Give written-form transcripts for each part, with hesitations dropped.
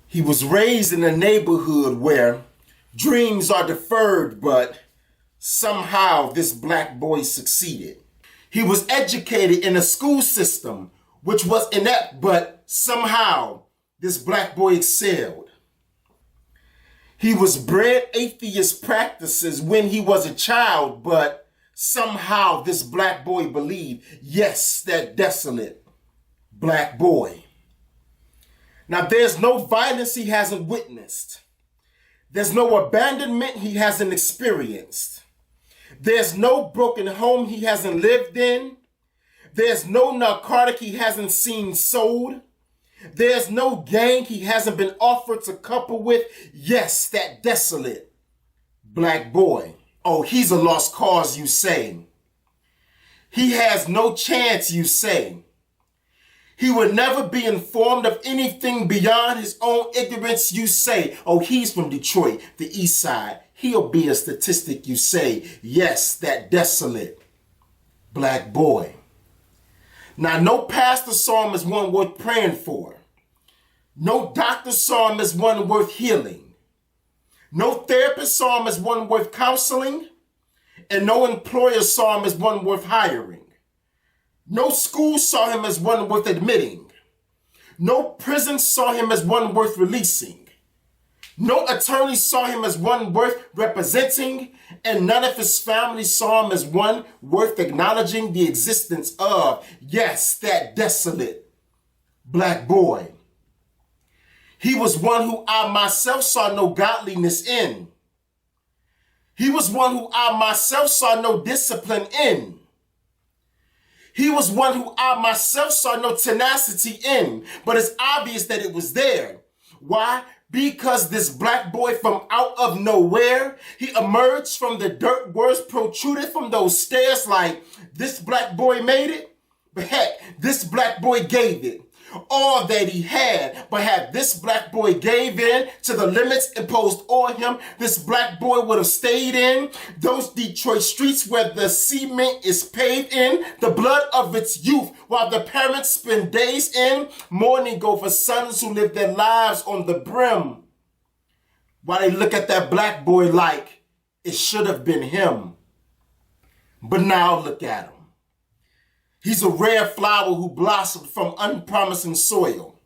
He was raised in a neighborhood where dreams are deferred, but somehow this black boy succeeded. He was educated in a school system which was inept, but somehow this black boy excelled. He was bred atheist practices when he was a child, but somehow this black boy believed, yes, that desolate black boy. Now, there's no violence he hasn't witnessed. There's no abandonment he hasn't experienced. There's no broken home he hasn't lived in. There's no narcotic he hasn't seen sold. There's no gang he hasn't been offered to couple with. Yes, that desolate black boy. Oh, he's a lost cause, you say. He has no chance, you say. He would never be informed of anything beyond his own ignorance, you say. Oh, he's from Detroit, the east side. He'll be a statistic, you say. Yes, that desolate black boy. Now, no pastor saw him as one worth praying for. No doctor saw him as one worth healing. No therapist saw him as one worth counseling. And no employer saw him as one worth hiring. No school saw him as one worth admitting. No prison saw him as one worth releasing. No attorney saw him as one worth representing, and none of his family saw him as one worth acknowledging the existence of. Yes, that desolate black boy. He was one who I myself saw no godliness in. He was one who I myself saw no discipline in. He was one who I myself saw no tenacity in, but it's obvious that it was there. Why? Because this black boy from out of nowhere, he emerged from the dirt, words protruded from those stairs like, this black boy made it, but heck, this black boy gave it. All that he had, but had this black boy gave in to the limits imposed on him, this black boy would have stayed in those Detroit streets where the cement is paved in the blood of its youth, while the parents spend days in mourning over sons who live their lives on the brim, while they look at that black boy like it should have been him. But now look at him. He's a rare flower who blossomed from unpromising soil.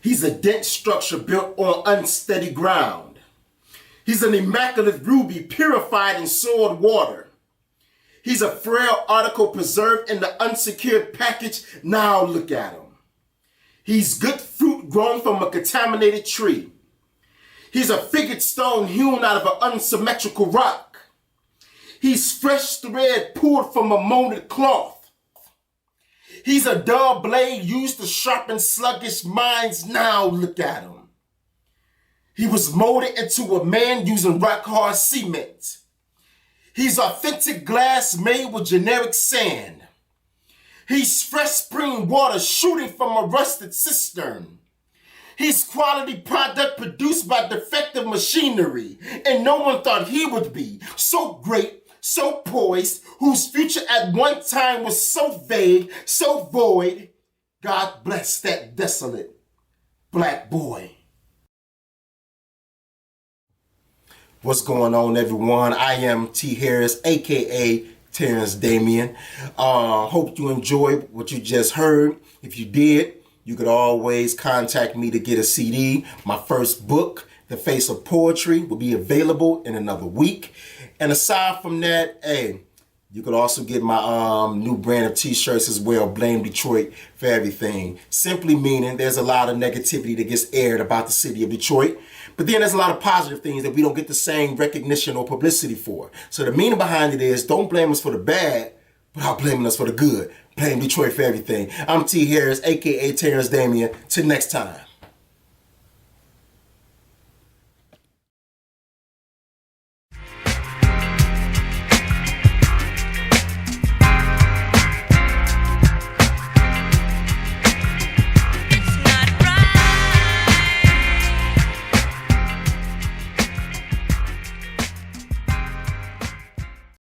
He's a dense structure built on unsteady ground. He's an immaculate ruby purified in soiled water. He's a frail article preserved in the unsecured package. Now look at him. He's good fruit grown from a contaminated tree. He's a figured stone hewn out of an unsymmetrical rock. He's fresh thread pulled from a molded cloth. He's a dull blade used to sharpen sluggish minds. Now look at him. He was molded into a man using rock-hard cement. He's authentic glass made with generic sand. He's fresh spring water shooting from a rusted cistern. He's quality product produced by defective machinery, and no one thought he would be so great, so poised, whose future at one time was so vague, so void. God bless that desolate black boy. What's going on, everyone? I am T. Harris, aka Terrence Damien. Hope you enjoyed what you just heard. If you did, you could always contact me to get a CD. My first book, The Face of Poetry, will be available in another week. And aside from that, hey, you could also get my new brand of t-shirts as well, Blame Detroit for Everything. Simply meaning there's a lot of negativity that gets aired about the city of Detroit, but then there's a lot of positive things that we don't get the same recognition or publicity for. So the meaning behind it is, don't blame us for the bad, without blaming us for the good. Blame Detroit for everything. I'm T. Harris, aka Terrence Damien. Till next time.